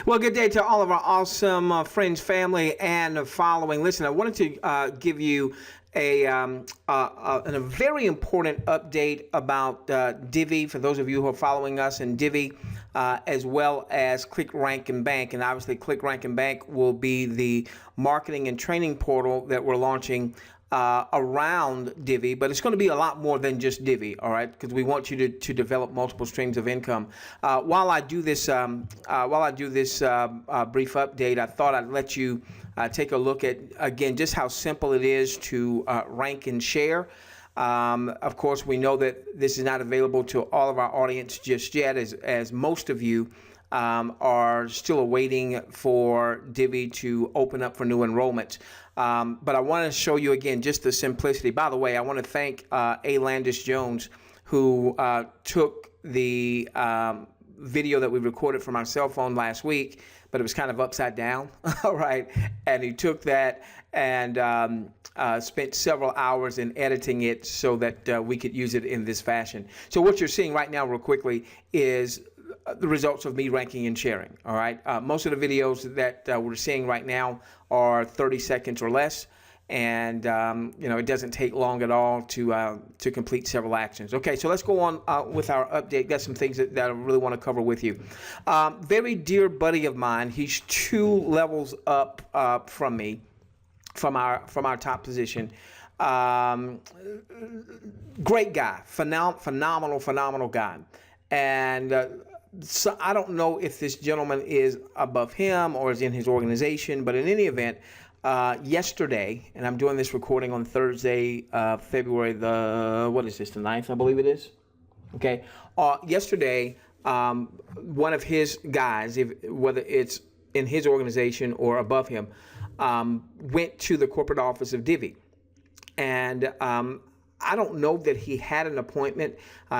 Well, good day to all of our awesome friends, family, and following. Listen, I wanted to give you a very important update about Divvee for those of you who are following us in Divvee, as well as Click Rank and Bank. And obviously, Click Rank and Bank will be the marketing and training portal that we're launching around Divvee, but it's going to be a lot more than just Divvee, all right? Because we want you to develop multiple streams of income. While I do this brief update, I thought I'd let you take a look at, again, just how simple it is to rank and share. Of course, we know that this is not available to all of our audience just yet, as most of you are still awaiting for Divvee to open up for new enrollments. But I want to show you again just the simplicity. By the way, I want to thank A. Landis Jones, who took the video that we recorded from our cell phone last week, but it was kind of upside down, all right? And he took that and spent several hours in editing it so that we could use it in this fashion. So what you're seeing right now real quickly is the results of me ranking and sharing, all right? Most of the videos that we're seeing right now are 30 seconds or less, and you know, it doesn't take long at all to complete several actions. Okay, so let's go on with our update. Got some things that I really want to cover with you. Very dear buddy of mine, he's 2 levels up from me, from our top position. Great guy, phenomenal guy, and so I don't know if this gentleman is above him or is in his organization, but in any event, yesterday, and I'm doing this recording on Thursday, February the, what is this, the 9th, I believe it is? Okay. Yesterday, one of his guys, whether it's in his organization or above him, went to the corporate office of Divvee. And I don't know that he had an appointment.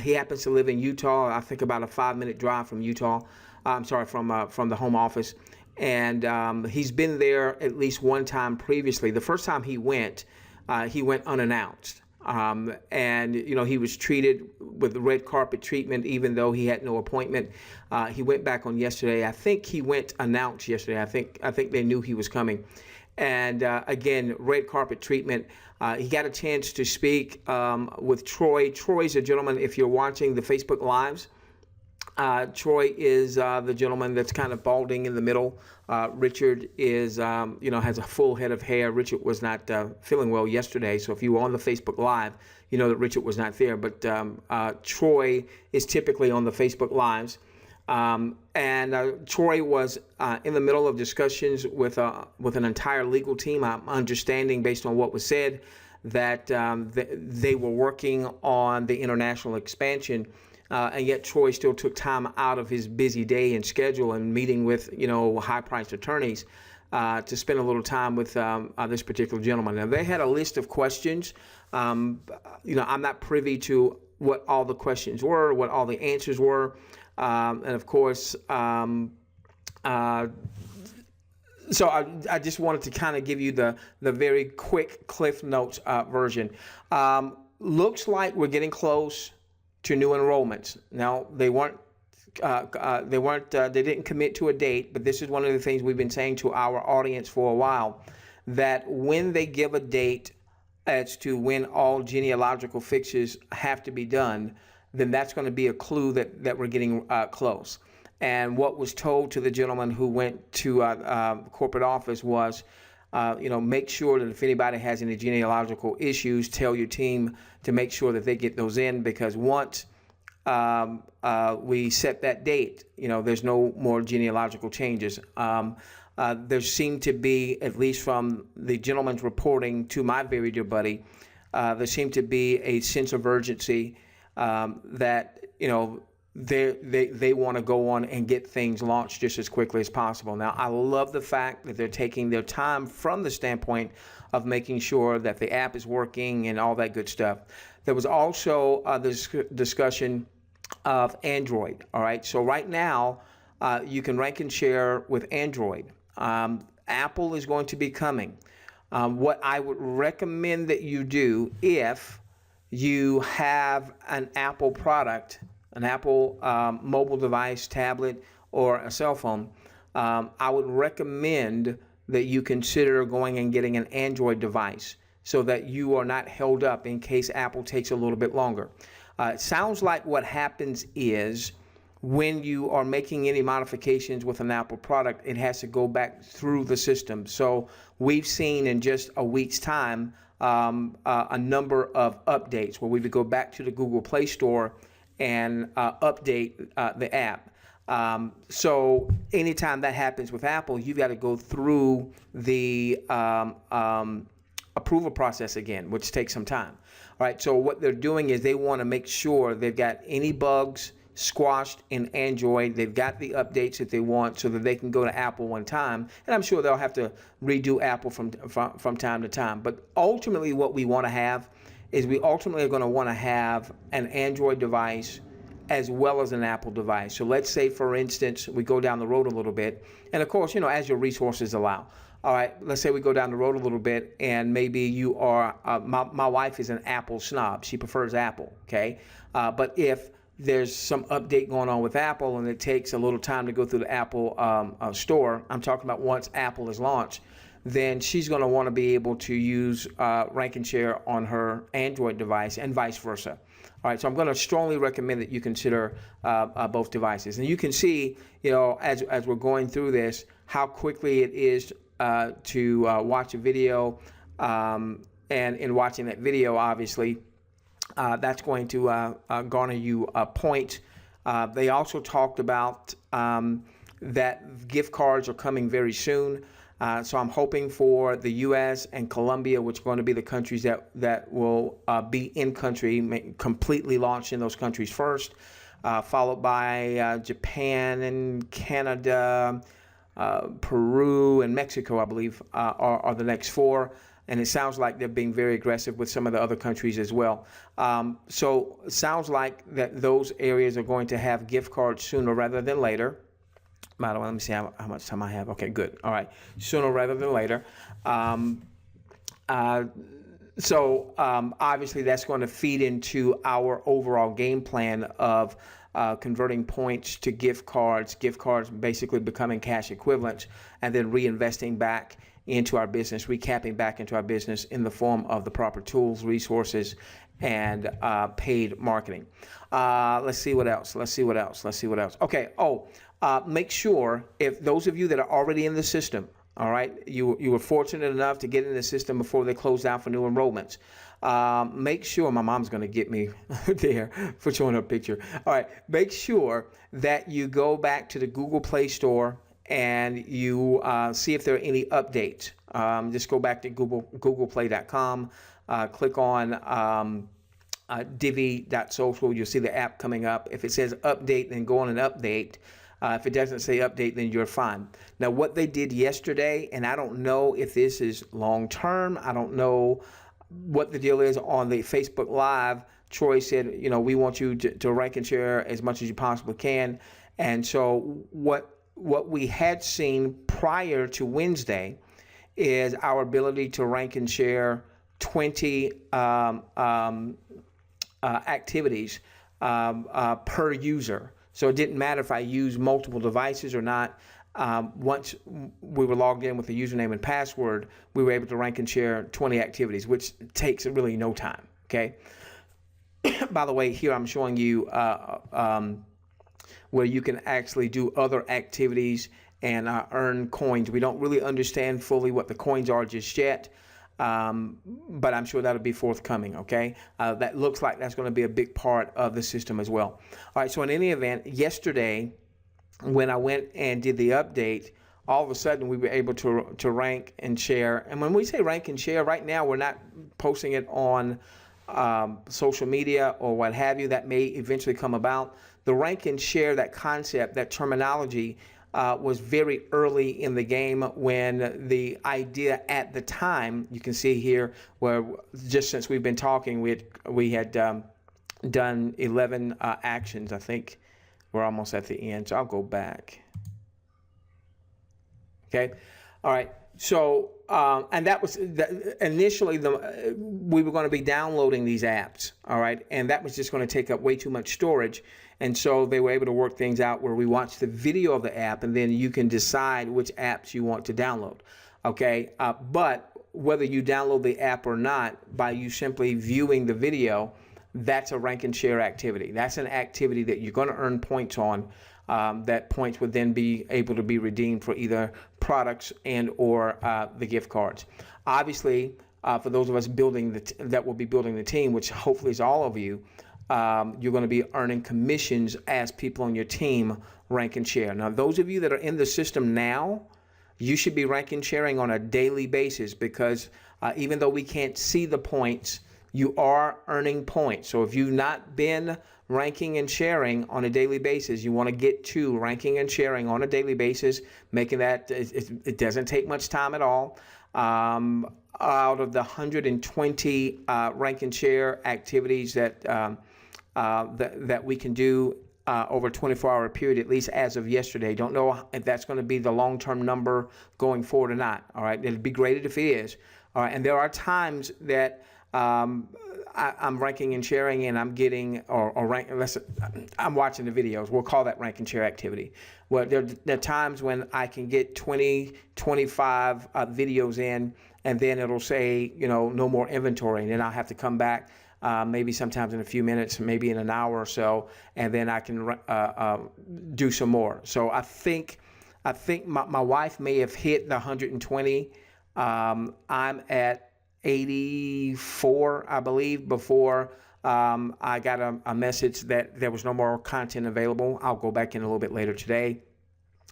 He happens to live in Utah. I think about a 5-minute drive from Utah. I'm sorry, from the home office. And he's been there at least one time previously. The first time he went unannounced. And, you know, he was treated with the red carpet treatment, even though he had no appointment. He went back on yesterday. I think he went announced yesterday. I think they knew he was coming. And again, red carpet treatment. He got a chance to speak with Troy. Troy's a gentleman, if you're watching the Facebook Lives, Troy is the gentleman that's kind of balding in the middle. Richard is, you know, has a full head of hair. Richard was not feeling well yesterday. So if you were on the Facebook Live, you know that Richard was not there. But Troy is typically on the Facebook Lives. And Troy was in the middle of discussions with an entire legal team. I'm understanding, based on what was said, that they were working on the international expansion, and yet Troy still took time out of his busy day and schedule and meeting with, you know, high-priced attorneys to spend a little time with this particular gentleman. Now, they had a list of questions. You know, I'm not privy to what all the questions were, what all the answers were. And of course, so I just wanted to kind of give you the very quick Cliff Notes version. Looks like we're getting close to new enrollments. Now, they didn't commit to a date, but this is one of the things we've been saying to our audience for a while, that when they give a date as to when all genealogical fixes have to be done, then that's going to be a clue that we're getting close. And what was told to the gentleman who went to corporate office was, you know, make sure that if anybody has any genealogical issues, tell your team to make sure that they get those in, because once we set that date, you know, there's no more genealogical changes. There seemed to be, at least from the gentleman's reporting to my very dear buddy, there seemed to be a sense of urgency that, you know, they want to go on and get things launched just as quickly as possible. Now, I love the fact that they're taking their time from the standpoint of making sure that the app is working and all that good stuff. There was also this discussion of Android. All right, so right now you can rank and share with Android. Apple is going to be coming. What I would recommend that you do, if you have an Apple product, an Apple mobile device, tablet, or a cell phone, I would recommend that you consider going and getting an Android device so that you are not held up in case Apple takes a little bit longer. It sounds like what happens is when you are making any modifications with an Apple product, it has to go back through the system. So we've seen in just a week's time a number of updates where we would go back to the Google Play Store and update the app. So anytime that happens with Apple, you've got to go through the approval process again, which takes some time. All right, so what they're doing is they want to make sure they've got any bugs squashed in Android. They've got the updates that they want so that they can go to Apple one time. And I'm sure they'll have to redo Apple from time to time. But ultimately what we want to have is we ultimately are going to want to have an Android device as well as an Apple device. So let's say, for instance, we go down the road a little bit. And of course, as your resources allow. All right, let's say we go down the road a little bit and maybe you are, my wife is an Apple snob. She prefers Apple, okay? But if there's some update going on with Apple and it takes a little time to go through the Apple store, I'm talking about once Apple is launched, then she's going to want to be able to use Rank and Share on her Android device and vice versa. All right, so I'm going to strongly recommend that you consider both devices. And you can see, as we're going through this, how quickly it is to watch a video. And in watching that video, obviously, that's going to garner you a point. They also talked about that gift cards are coming very soon. So I'm hoping for the U.S. and Colombia, which are going to be the countries that will be in country, completely launched in those countries first, followed by Japan and Canada, Peru and Mexico, I believe, are the next four. And it sounds like they're being very aggressive with some of the other countries as well. So it sounds like that those areas are going to have gift cards sooner rather than later. By the way, let me see how much time I have. Okay, good. All right. Sooner rather than later. Obviously that's going to feed into our overall game plan of converting points to gift cards basically becoming cash equivalents, and then reinvesting back into our business, recapping back into our business in the form of the proper tools, resources, and paid marketing. Let's see what else. Okay. Make sure, if those of you that are already in the system, all right, you were fortunate enough to get in the system before they closed down for new enrollments. Make sure, my mom's going to get me there for showing her picture. All right, make sure that you go back to the Google Play Store and you see if there are any updates. Just go back to googleplay.com, click on Divvee.Social. You'll see the app coming up. If it says update, then go on and update. If it doesn't say update, then you're fine. Now, what they did yesterday, and I don't know if this is long term, I don't know what the deal is on the Facebook Live. Troy said, we want you to rank and share as much as you possibly can. And so what we had seen prior to Wednesday is our ability to rank and share 20 activities per user. So it didn't matter if I used multiple devices or not. Once we were logged in with the username and password, we were able to rank and share 20 activities, which takes really no time, okay? By the way, here I'm showing you where you can actually do other activities and earn coins. We don't really understand fully what the coins are just yet. But I'm sure that'll be forthcoming, okay? That looks like that's going to be a big part of the system as well. All right, so in any event, yesterday, when I went and did the update, all of a sudden we were able to rank and share. And when we say rank and share, right now we're not posting it on social media or what have you. That may eventually come about. The rank and share, that concept, that terminology, was very early in the game when the idea at the time, you can see here where just since we've been talking, we had done 11 actions. I think we're almost at the end, so I'll go back. Okay. All right. So, and that was initially we were going to be downloading these apps. All right. And that was just going to take up way too much storage. And so they were able to work things out where we watch the video of the app and then you can decide which apps you want to download. Okay. But whether you download the app or not, by you simply viewing the video, that's a rank and share activity. That's an activity that you're going to earn points on. That points would then be able to be redeemed for either products and or the gift cards. Obviously, for those of us building that will be building the team, which hopefully is all of you, you're going to be earning commissions as people on your team rank and share. Now, those of you that are in the system now, you should be rank and sharing on a daily basis because even though we can't see the points, you are earning points. So if you've not been ranking and sharing on a daily basis, you want to get to ranking and sharing on a daily basis, making that, it doesn't take much time at all. Out of the 120 rank and share activities that we can do over a 24-hour period, at least as of yesterday. Don't know if that's going to be the long-term number going forward or not. All right, it'd be great if it is. All right, and there are times that I'm ranking and sharing and I'm getting, I'm watching the videos. We'll call that rank and share activity. Well, there are times when I can get 20, 25 videos in and then it'll say, no more inventory. And then I'll have to come back maybe sometimes in a few minutes, maybe in an hour or so, and then I can do some more. So I think my wife may have hit the 120. I'm at 84, I believe, before I got a message that there was no more content available. I'll go back in a little bit later today,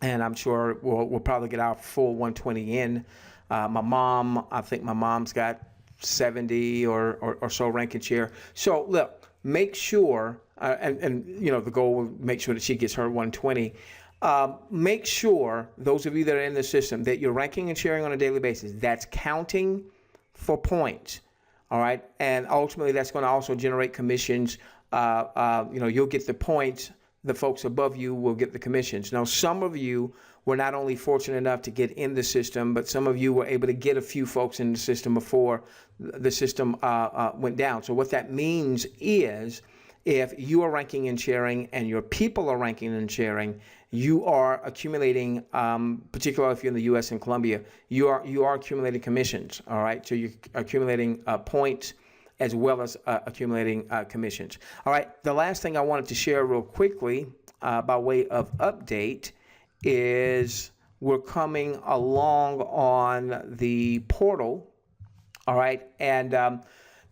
and I'm sure we'll probably get our full 120 in. I think my mom's got 70 or so rank and share. So look, make sure, and the goal will make sure that she gets her 120. Make sure, those of you that are in the system, that you're ranking and sharing on a daily basis. That's counting for points, all right? And ultimately, that's going to also generate commissions. You'll get the points. The folks above you will get the commissions. Now, some of you were not only fortunate enough to get in the system, but some of you were able to get a few folks in the system before the system went down. So what that means is, if you are ranking and sharing and your people are ranking and sharing, you are accumulating, particularly if you're in the U.S. and Colombia, you are accumulating commissions, all right? So you're accumulating points as well as accumulating commissions. All right, the last thing I wanted to share real quickly by way of update is we're coming along on the portal, all right? And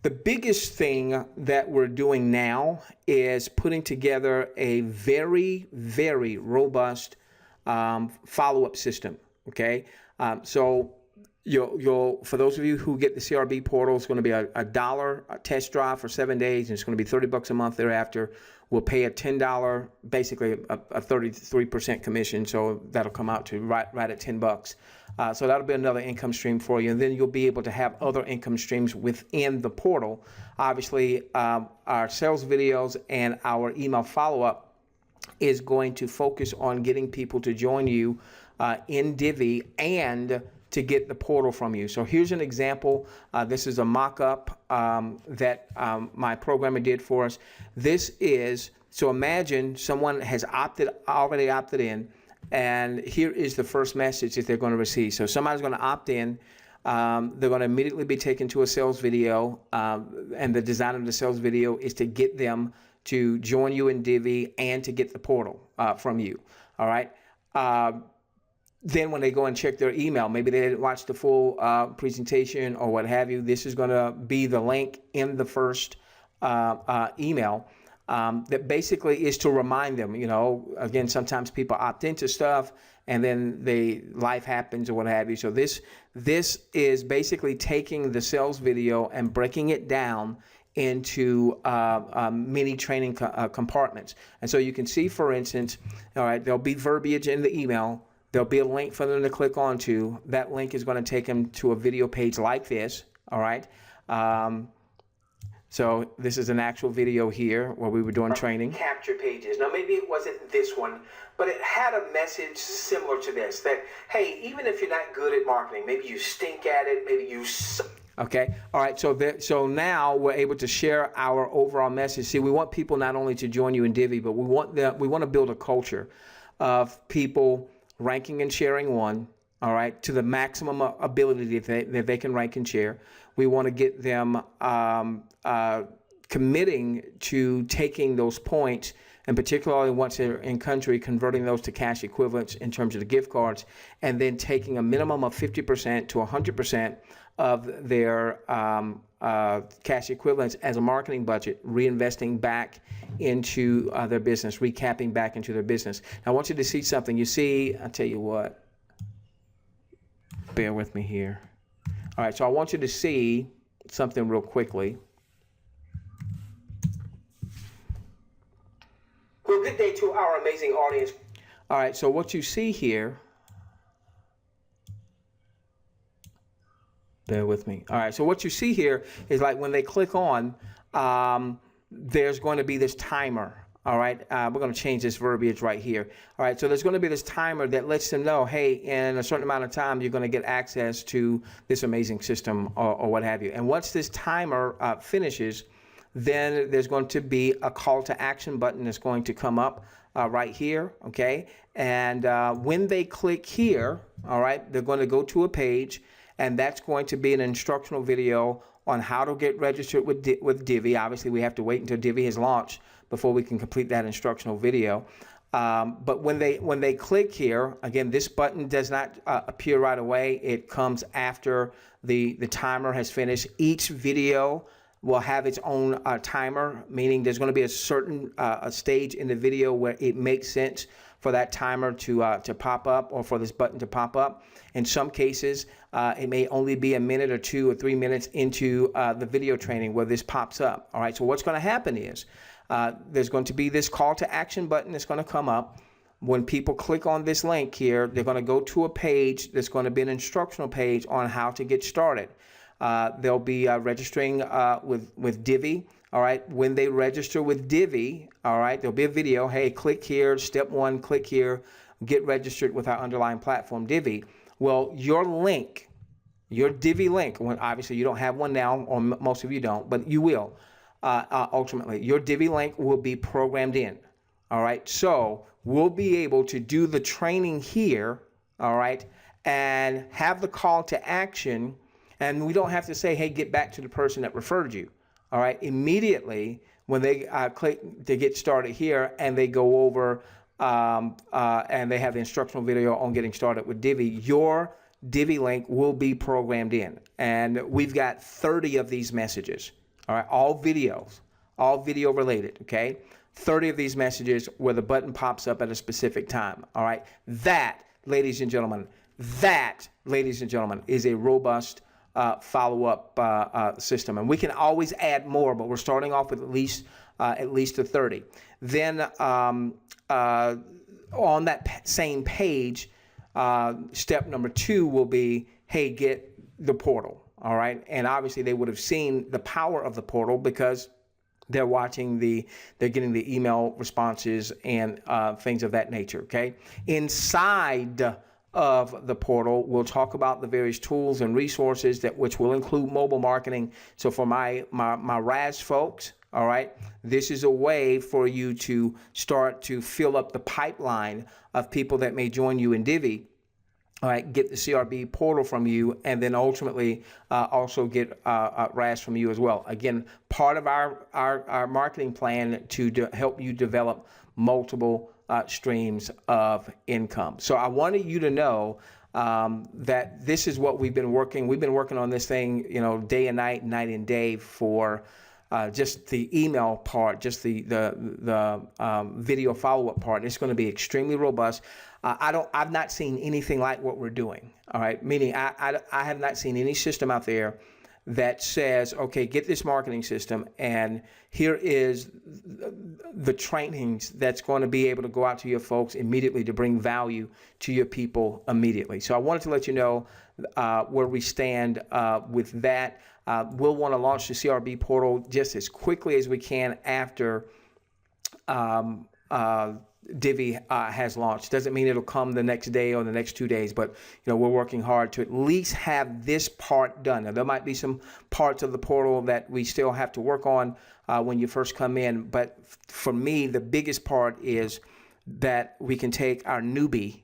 the biggest thing that we're doing now is putting together a very, very robust follow-up system, okay? So you'll for those of you who get the CRB portal, it's going to be a $1 test drive for 7 days, and it's going to be $30 a month thereafter. We'll pay a $10, basically a 33% commission, so that'll come out to right at $10. So that'll be another income stream for you, and then you'll be able to have other income streams within the portal. Obviously, our sales videos and our email follow-up is going to focus on getting people to join you in Divvee and to get the portal from you. So here's an example. This is a mock-up that my programmer did for us. This is, so imagine someone has already opted in, and here is the first message that they're going to receive. So somebody's going to opt in. They're going to immediately be taken to a sales video, and the design of the sales video is to get them to join you in Divvee and to get the portal from you. All right. Then when they go and check their email, maybe they didn't watch the full presentation or what have you, this is going to be the link in the first email that basically is to remind them, again, sometimes people opt into stuff and then life happens or what have you. So this is basically taking the sales video and breaking it down into mini training compartments. And so you can see, for instance, all right, there'll be verbiage in the email. There'll be a link for them to click onto. That link is going to take them to a video page like this, all right? So this is an actual video here where we were doing training. Capture pages. Now maybe it wasn't this one, but it had a message similar to this, that, hey, even if you're not good at marketing, maybe you stink at it, maybe you okay, all right, so now we're able to share our overall message. See, we want people not only to join you in Divvee, but we want to build a culture of people ranking and sharing one, all right, to the maximum ability that they can rank and share. We want to get them committing to taking those points, and particularly once they're in country, converting those to cash equivalents in terms of the gift cards, and then taking a minimum of 50% to 100% of their cash equivalents as a marketing budget, reinvesting back into their business, recapping back into their business. Now, I want you to see something. You see, I'll tell you what, bear with me here. All right, so I want you to see something real quickly. Well, good day to our amazing audience. All right, so what you see here, bear with me. All right, so what you see here is like when they click on, there's going to be this timer. All right, we're going to change this verbiage right here. All right, so there's going to be this timer that lets them know, hey, in a certain amount of time, you're going to get access to this amazing system or what have you. And once this timer finishes, then there's going to be a call to action button that's going to come up right here, okay? And when they click here, all right, they're going to go to a page, and that's going to be an instructional video on how to get registered with Divvee. Obviously, we have to wait until Divvee has launched before we can complete that instructional video. But when they click here, again, this button does not appear right away. It comes after the timer has finished. Each video will have its own timer, meaning there's going to be a certain a stage in the video where it makes sense for that timer to pop up, or for this button to pop up. In some cases, it may only be a minute or 2 or 3 minutes into the video training where this pops up. All right, so what's going to happen is there's going to be this call to action button that's going to come up. When people click on this link here, they're going to go to a page that's going to be an instructional page on how to get started. They'll be registering with Divvee. All right, when they register with Divvee, all right, there'll be a video. Hey, click here, step 1, click here, get registered with our underlying platform, Divvee. Well, your link, your Divvee link, when obviously you don't have one now, or most of you don't, but you will ultimately. Your Divvee link will be programmed in. All right, so we'll be able to do the training here, all right, and have the call to action. And we don't have to say, hey, get back to the person that referred you. All right, immediately when they click to get started here, and they go over and they have the instructional video on getting started with Divvee, your Divvee link will be programmed in. And we've got 30 of these messages, all right, all videos, all video related, okay? 30 of these messages where the button pops up at a specific time, all right? That, ladies and gentlemen, is a robust follow-up system, and we can always add more, but we're starting off with at least a 30. Then on that same page, step number 2 will be, hey, get the portal. All right, and obviously they would have seen the power of the portal because they're watching they're getting the email responses and things of that nature. Okay, inside of the portal, we'll talk about the various tools and resources which will include mobile marketing. So for my RAS folks, all right, this is a way for you to start to fill up the pipeline of people that may join you in Divvee. All right, get the CRB portal from you, and then ultimately also get RAS from you as well. Again, part of our marketing plan to help you develop multiple streams of income. So I wanted you to know that this is what we've been working on this thing, day and night, night and day for just the email part, just the video follow-up part. It's going to be extremely robust. I've not seen anything like what we're doing. All right, meaning I have not seen any system out there that says, okay, get this marketing system, and here is the trainings that's going to be able to go out to your folks immediately to bring value to your people immediately. So I wanted to let you know where we stand with that. we'll want to launch the CRB portal just as quickly as we can after Divvee has launched. Doesn't mean it'll come the next day or the next 2 days, but we're working hard to at least have this part done. Now, there might be some parts of the portal that we still have to work on when you first come in, but for me, the biggest part is that we can take our newbie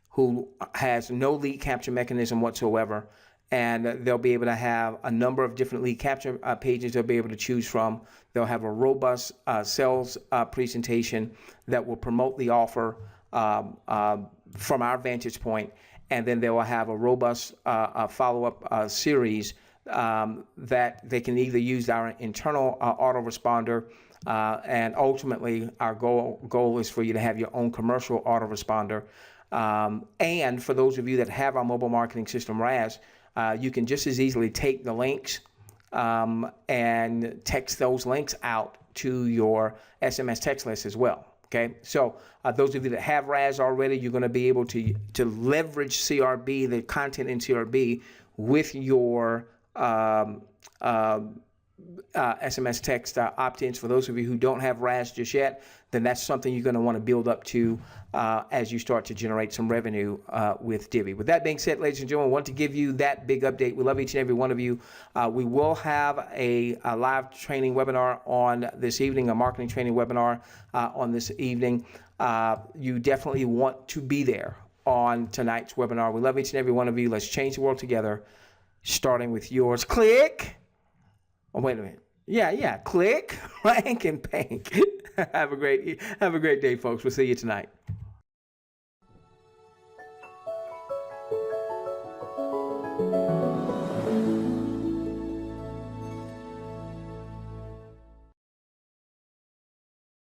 who has no lead capture mechanism whatsoever, and they'll be able to have a number of different lead capture pages they'll be able to choose from. They'll have a robust sales presentation that will promote the offer from our vantage point, and then they will have a robust follow-up series that they can either use our internal autoresponder, and ultimately our goal is for you to have your own commercial autoresponder. And for those of you that have our mobile marketing system RAS, you can just as easily take the links and text those links out to your SMS text list as well. Okay, so those of you that have RAS already, you're going to be able to leverage CRB, the content in CRB, with your SMS text opt-ins. For those of you who don't have RAS just yet, then that's something you're going to want to build up to as you start to generate some revenue with Divvee. With that being said, ladies and gentlemen, I want to give you that big update. We love each and every one of you. We will have a live training webinar on this evening, a marketing training webinar on this evening. You definitely want to be there on tonight's webinar. We love each and every one of you. Let's change the world together, starting with yours. Click. Oh, wait a minute. Yeah. Click, rank, and bank. Have a great day, folks. We'll see you tonight.